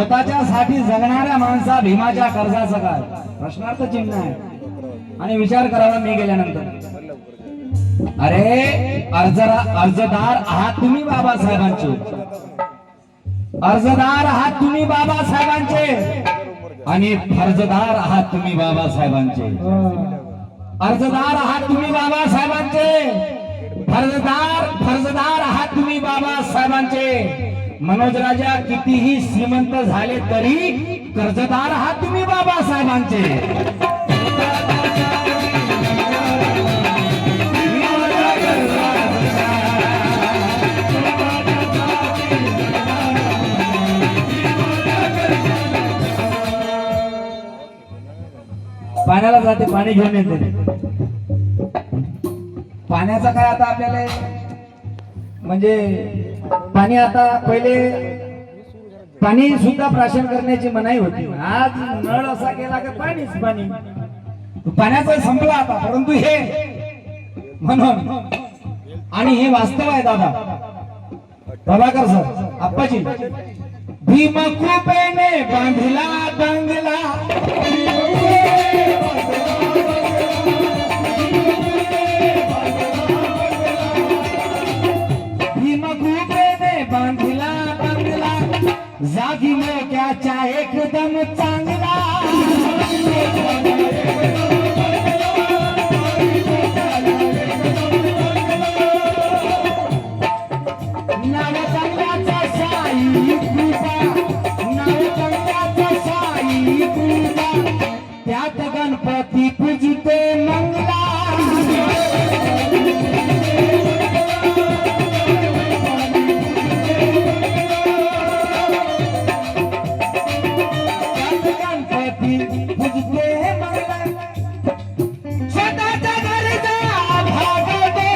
स्वतःच्या साठी जगणाऱ्या माणसा भीमाच्या कर्जाचं काय प्रश्नार्थ चिन्ह आहे. आणि विचार करावा मी गेल्यानंतर, अरे अर्जदार आहात तुम्ही बाबासाहेबांचे, अर्जदार आहात तुम्ही बाबासाहेबांचे आणि फर्जदार आहात तुम्ही बाबासाहेबांचे. अर्जदार आहात तुम्ही बाबासाहेबांचे, फर्जदार आहात तुम्ही बाबासाहेबांचे. मनोज राजा कितीही श्रीमंत झाले तरी कर्जदार आहात तुम्ही बाबासाहेबांचे. पाण्याला जाते, पाणी घेऊन येते. पाण्याचा काय आता आपल्याला म्हणजे पाणी आता पहिले पाणी सुद्धा प्राशन करण्याची मनाई होती. आज नळ असा केला की पाणीच पाणी, पाण्याचा संपला आता. परंतु हे म्हणून आणि हे वास्तव आहे दादा प्रभाकर सर आप्पाजी. भीमकृपेने बांधला बंगला, भीमकृपेने बांधला बंगला, जागी मोक्याच्या एकदम चांगला. त्यात गणपती पूजिते मंगला. गणपती पूजिते मंगला, स्वतःच्या घरचा भागवते,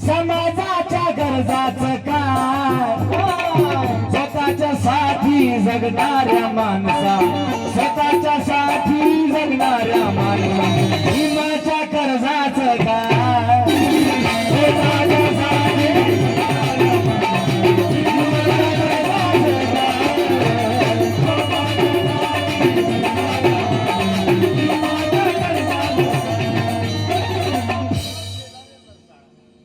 समाजाच्या गरजाचं काय. स्वतःच्या साठी जगणाऱ्या माणसा, स्वतःच्या साठी जगणाऱ्या माणसा, भीमाच्या कर्जाचं काय. स्वतःच्या साठी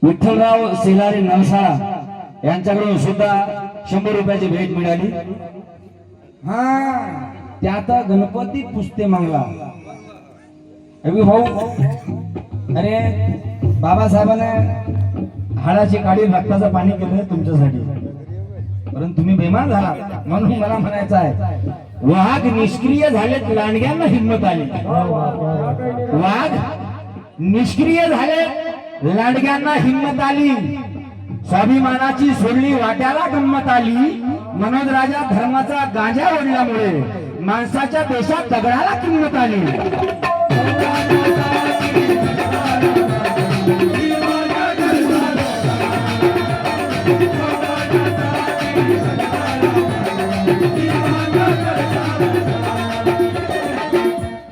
विठ्ठलराव सेलारी नवसाळा यांच्याकडून सुद्धा 100 रुपयाची भेट मिळाली. हा त्यात गणपती पुजते मंगला. भाऊ अरे बाबासाहेबांना हाडाची काढी रक्ताचं पाणी केलं तुमच्यासाठी, परंतु तुम्ही बेमान झाला. म्हणून मला म्हणायचं आहे, वाघ निष्क्रिय झालेत लांडग्यांना हिंमत आली. वाघ निष्क्रिय झाले लांडग्यांना हिंमत आली. स्वाभिमानाची सोडली वाट्याला गंमत आली. मनोज राजा धर्माचा गांजा ओढल्यामुळे माणसाच्या देशात दगडाला किंमत आली.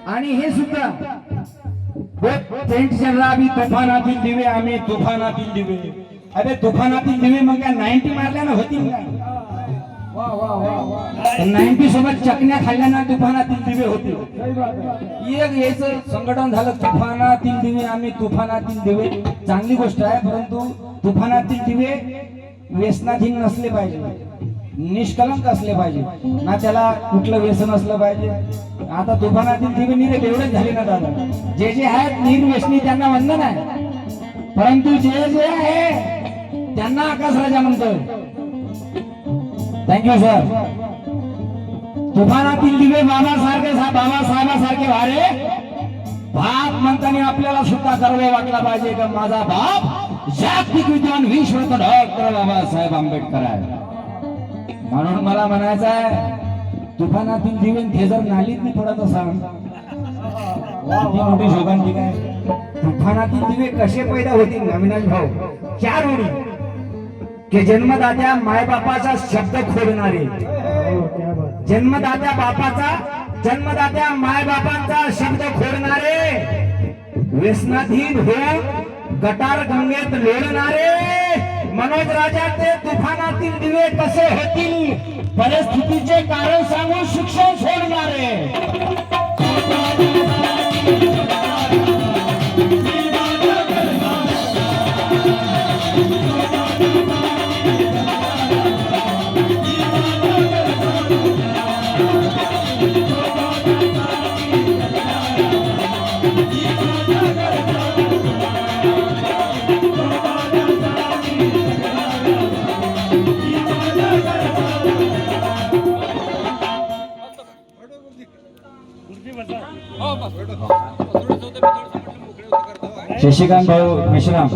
आणि हे सुद्धा तुफानातील दिवे, आम्ही तुफानातील दिवे. अरे तुफानातील दिवे मग काय 90 मारल्यानं होतील का? 90 सोबत चकण्या खाल्ल्यानं तुफानातील दिवे होतील. एक याचं संघटन झालं तुफानातील दिवे, आम्ही तुफानातील दिवे. चांगली गोष्ट आहे, परंतु तुफानातील दिवे व्यसनाधीन नसले पाहिजे, निष्कलंक असले पाहिजे ना, त्याला कुठलं व्यसन असलं पाहिजे. आता तुफानातील दिवे निरे एवढेच झाले ना दादा. जे जे आहेत निर्व्यसनी त्यांना वंदन आहे, परंतु जे जे आहे त्यांना आकाश राजा म्हणतोय. Thank you sir. तुफानातील दिवे बाबासाहेबासारखे वारे. बाप म्हणताना आपल्याला सुद्धा गर्व वाटला पाहिजे का माझा बाप जागतिक विद्वान विश्वरत्न डॉक्टर बाबासाहेब आंबेडकर आहे. म्हणून मला म्हणायचं आहे, तुफानातील दिवे हे जर नालीत नाही पडत असाल मोठी शोभांची काय. तुफानातील दिवे कसे पैदा होतील अविनाश भाऊ? 4 ओळी की जन्मदात्या मायबापाचा शब्द खोडणारे, जन्मदात्या बापाचा जन्मदात्या मायबापांचा शब्द खोडणारे, व्यसनाधीन होऊन गटार गंगेत लोळणारे मनोज राजा ते तुफानातील दिवे कसे होतील, परिस्थितीचे कारण सांगून शिक्षण सोडणारे. शशिकांत भाऊ मेश्राम,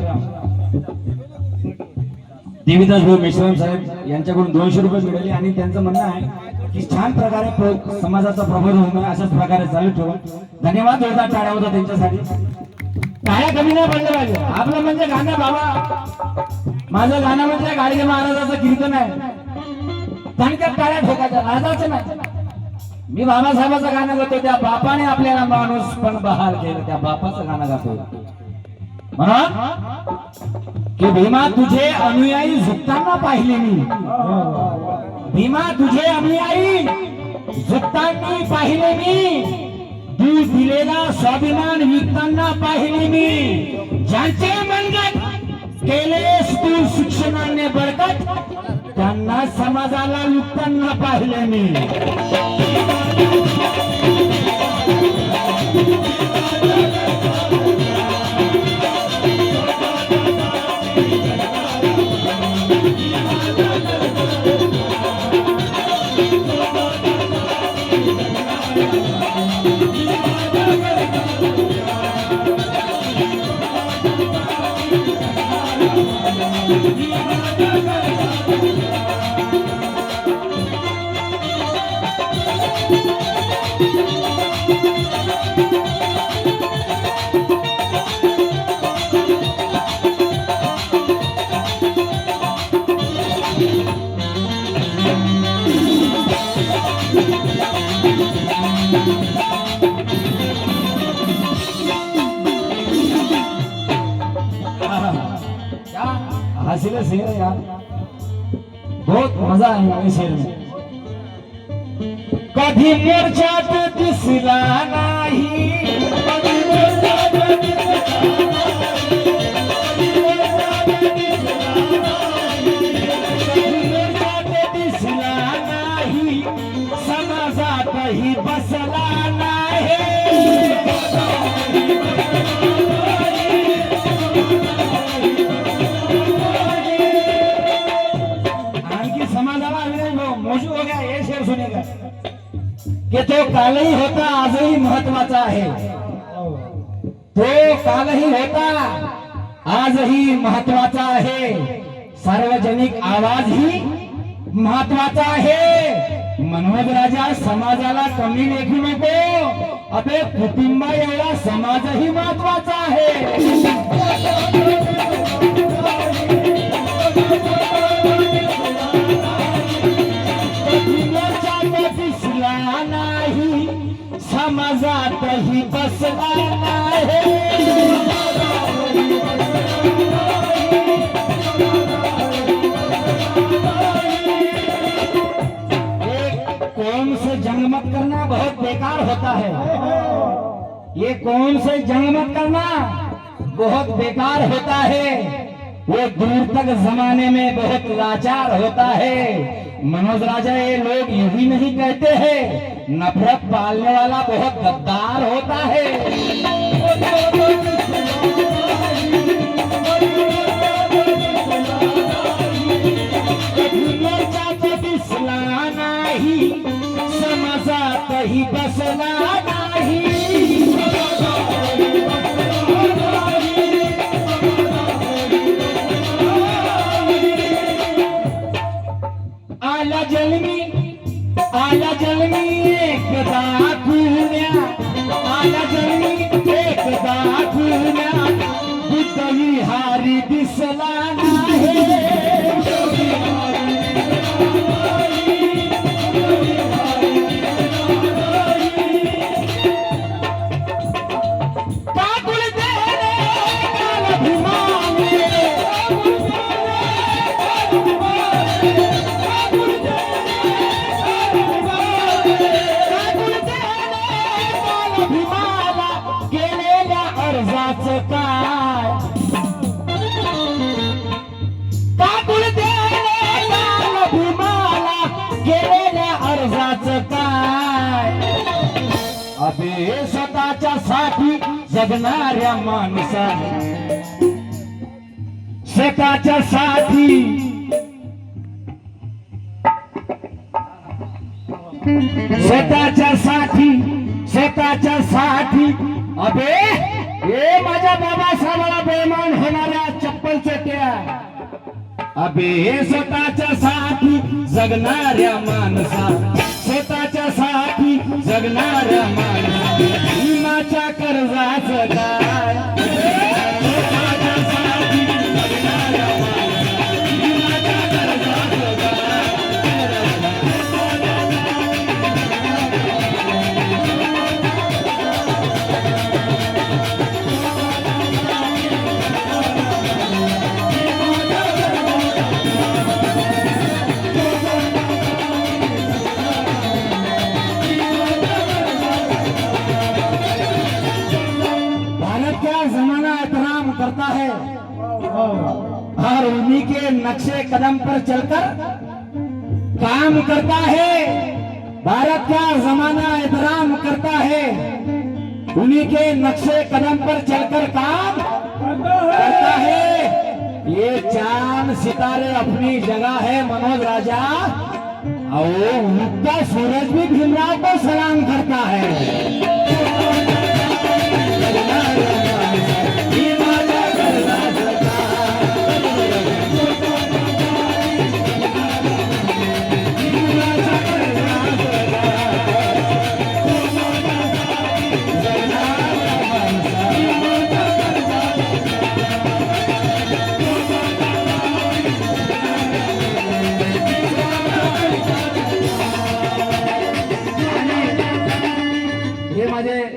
देवीदास भाऊ मेश्राम साहेब यांच्याकडून 200 रुपये मिळाले आणि त्यांचं म्हणणं आहे की छान प्रकारे समाजाचा प्रबोधन होणं अशाच प्रकारे चालू ठेवा. धन्यवाद होता, टाळ्या होता त्यांच्यासाठी. टाळ्या कमी नाही पडलं पाहिजे. आपलं म्हणजे गाणं बाबा, माझं गाणं म्हणजे गाडगे महाराजाचं कीर्तन आहे, दणक्यात टाळ्या ठोकायच्या, राजाचं नाही. मी बाबासाहेबाचं गाणं गातो, त्या बापाने आपल्याला माणूस पण बहाल केलं, त्या बापाचं गाणं गातो म्हणा की भीमा तुझे अनुयायी झुकताना पाहिले मी, भीमा तुझे अनुयायी झुकताना पाहिले मी, दूध दिलेला स्वाभिमान विकताना पाहिले मी, ज्यांचे मनगट केले स्कूल शिक्षणाने बळकट त्यांना समाजाला लुटताना पाहिले मी. हसीले शेर है यार, बहुत मजा आया इस शेर में. कधी मोर्चात दिसला नाही, कधी मोर्चात दिसला नाही, समाजातही बसला नाही. मौजूद हो गया, ये शेर सुनेगा कि तो कालही होता आजही महत्वाचा आहे, तो कालही होता आजही महत्वाचा आहे, सार्वजनिक आवाज ही महत्वाचा आहे. मनोज राजा समाजाला कमी लेखू नको, अबे कुटुंबा एवढा समाजही महत्वाचा आहे. नाही समाजातही बसला नाही. एक कौम से जंग मत करना बहुत बेकार होता है, ये कौम से जंग मत करना बहुत बेकार होता है, वो दूर तक जमाने में बहुत लाचार होता है. मनोज राजा ये लोग यही नहीं कहते हैं, नफरत पालने वाला बहुत गद्दार होता है. दिसला नाही, समाजातही बसला नाही. आला जन्मी एकदा खुल्या, आला जन्मी एकदा खुल्या, बुद्ध विहारी दिसला नाही. अबे स्वतःच्या साठी जगणाऱ्या माणसा, स्वतःच्या साठी स्वतःच्या साठी अबे हे माझ्या बाबासाहेबाला बेमान होणाऱ्या चप्पल चोट्या, अबे स्वतःच्या साठी जगणाऱ्या माणसा, स्वतःच्या साठी जगणाऱ्या माणसा, भीमाच्या कर्जाचं काय, स्वतःच्या साठी जगणाऱ्या माणसा, भीमाच्या कर्जाचं काय. करता है और उन्हीं के नक्शे कदम पर चलकर काम करता है। भारत का जमाना एहतराम करता है, उन्हीं के नक्शे कदम पर चलकर काम करता है। ये चांद सितारे अपनी जगह है मनोज राजा, और उगता सूरज भी भीमराव को सलाम करता है।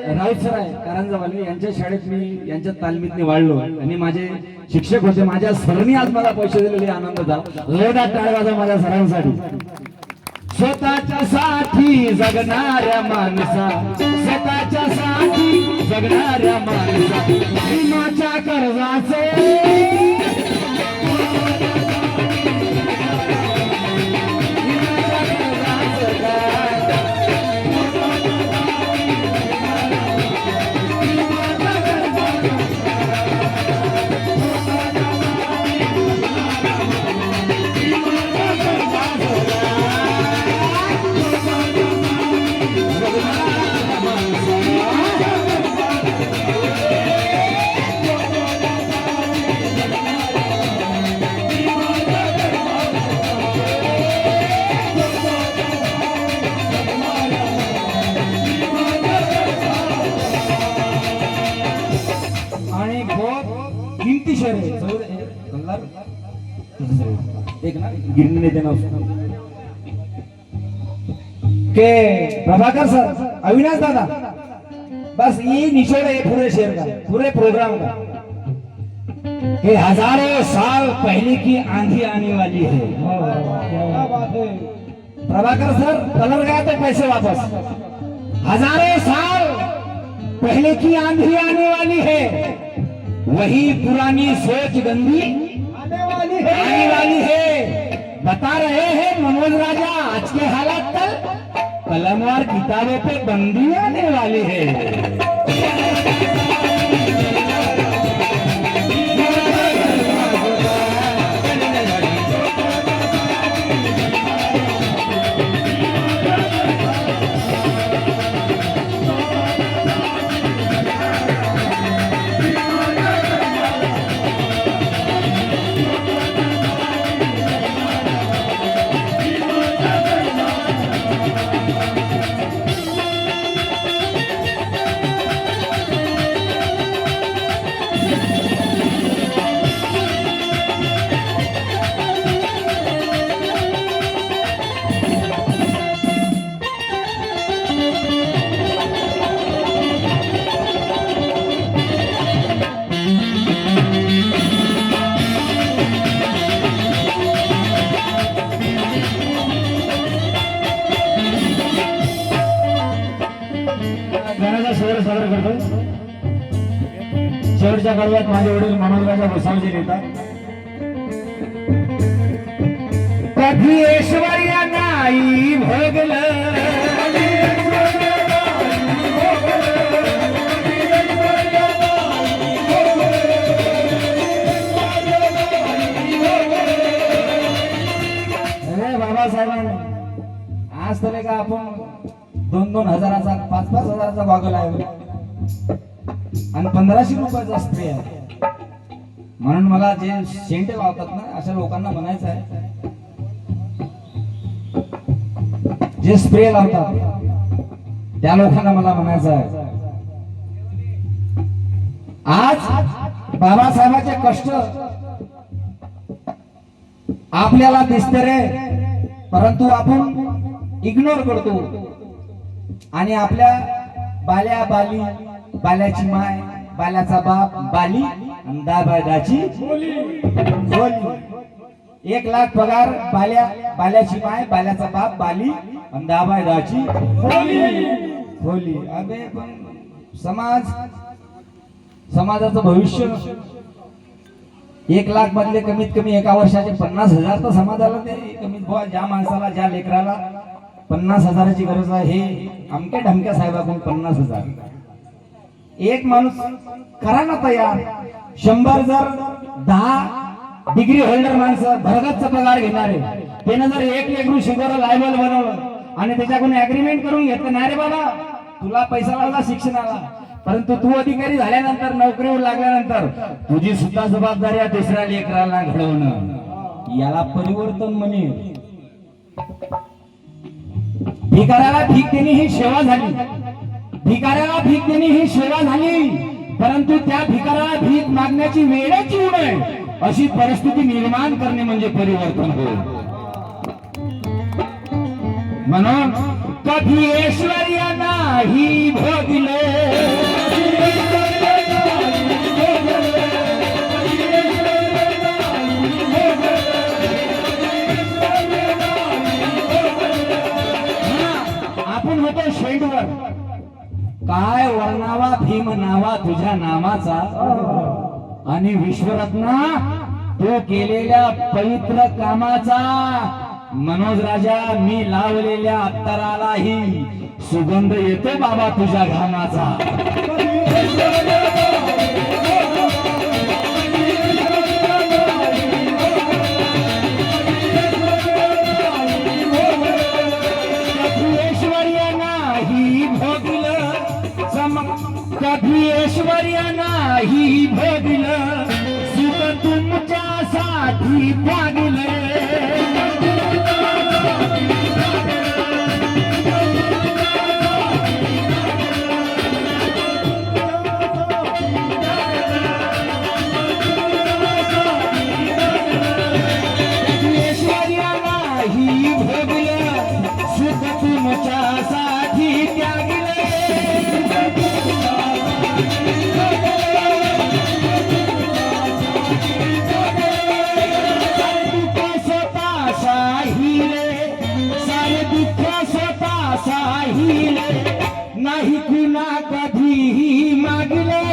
राऊत सर आहे कारंजावाले, यांच्या शाळेत मी यांच्या तालमीत वाढलो आणि माझे शिक्षक होते. माझ्या सरांनी आज मला पैसे दिलेले, आनंद झाला. जोरदार टाळ्या वाजवा माझ्या सरांसाठी. स्वतःच्या साठी जगणाऱ्या माणसा, स्वतःच्या साठी जगणाऱ्या माणसा, भीमाच्या कर्जाचे एक ना गिरने नहीं देना उसको के प्रभाकर सर, अविनाश दादा, बस ये निचोड़ है पूरे शेर का, पूरे प्रोग्राम का, कि हजारों साल पहले की आंधी आने वाली है। क्या बात है प्रभाकर सर, कलर गया तो पैसे वापस। हजारों साल पहले की आंधी आने वाली है, वही पुरानी सोच गंदी आने वाली है। बता रहे हैं मनोज राजा, आज के हालात कलम और किताबों पे बंदी आने वाली है। सादर करतो. शेवटच्या काळात माझे वडील मनोजराजा भुसावळजी लिहितात, कधी ऐश्वर्या नाही भोगलं, बाबासाहेबांनी आज तर का आपण 2-2 हजाराचा 5-5 हजाराचा गॉगल आहे आणि 1500 रुपयाचा स्प्रे आहे. म्हणून मला जे शेंट लावतात ना अशा लोकांना म्हणायचं आहे, जे स्प्रे लावतात त्या लोकांना मला म्हणायचं आहे, आज बाबासाहेबांचे कष्ट आपल्याला दिसते रे, परंतु आपण इग्नोर करतो आणि आपल्या बाली बाल्याची माय बाल्याचा बाप बाली आणि दाबाची बोली. 1 लाख पगार बाल्याची माय बाल्याचा बाप बाली आणि दाबाची बोली. अबे पण समाजाचं भविष्य 1 लाख मधले कमीत कमी एका वर्षाचे 50,000 तर समाजाला ते कमीत बुवा, ज्या माणसाला ज्या लेकराला 50,000ची गरज आहे हे अमक्या ढमक्या साहेबाकडून 50,000 एक माणूस करा ना तयार. 100 जर 10 डिग्री होल्डर माणसं भरगतचा पगार घेणारे त्यानं जर 1 लेकरू शुगर लायबल बनवलं आणि त्याच्याकडून अग्रीमेंट करून घेतलं, नाही रे बाबा तुला पैसा लागला शिक्षणाला, परंतु तू अधिकारी झाल्यानंतर नोकरीवर लागल्यानंतर तुझी सुद्धा जबाबदारी आहे दुसऱ्या लेकराला घडवणं. याला परिवर्तन म्हणे. भिकाऱ्याला भीक देणे ही सेवा झाली, भिकाऱ्याला भीक देणे ही सेवा झाली, परंतु त्या भिकाऱ्याला भीक मागण्याची वेळच येऊ नये अशी परिस्थिती निर्माण करणे म्हणजे परिवर्तन होय. म्हणून कधी ऐश्वर्या नाही भोगले, आपण होतो शेंडवर काय वर्णावा भीम नावा तुझ्या नामाचा आणि विश्वरत्ना तू केलेल्या पवित्र कामाचा. मनोज राजा मी लावलेल्या अत्तरालाही सुगंध येतो बाबा तुझ्या घामाचा. कधी ऐश्वर्य नाही भोगलं सुख तुमच्यासाठी त्यागले. ऐश्वर्य नाही भोगलं सुख तुमच्यासाठी त्यागले. नाही कुणा कधीही मागले.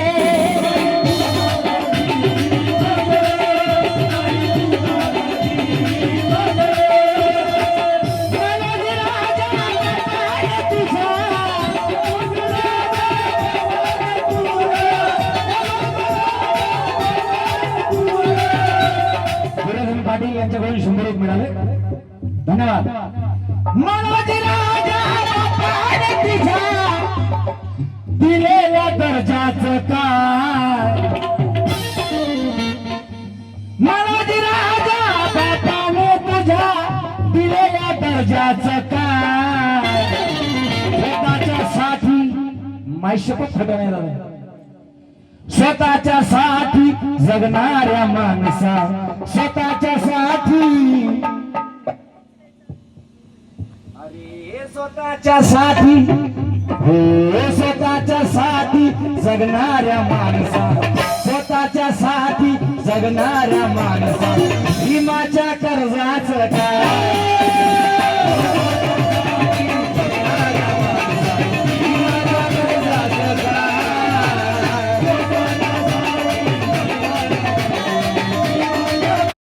पाटील यांच्याकडून 100 मिळाले. धन्यवाद. मनोज राजा दिलेल्या दर्जाचं काय, मनोज राजा बापाने तुझ्या दिलेल्या दर्जाचं काय. स्वतःच्या साठी मायशपथ खटवणे झालं, स्वतःच्या साठी जगणाऱ्या माणसा, स्वतःच्या साठी स्वतःच्या साठी हो स्वतःच्या साठी जगणाऱ्या माणसा, स्वतःच्या साठी जगणाऱ्या माणसा. भीमाच्या कर्जाचं काय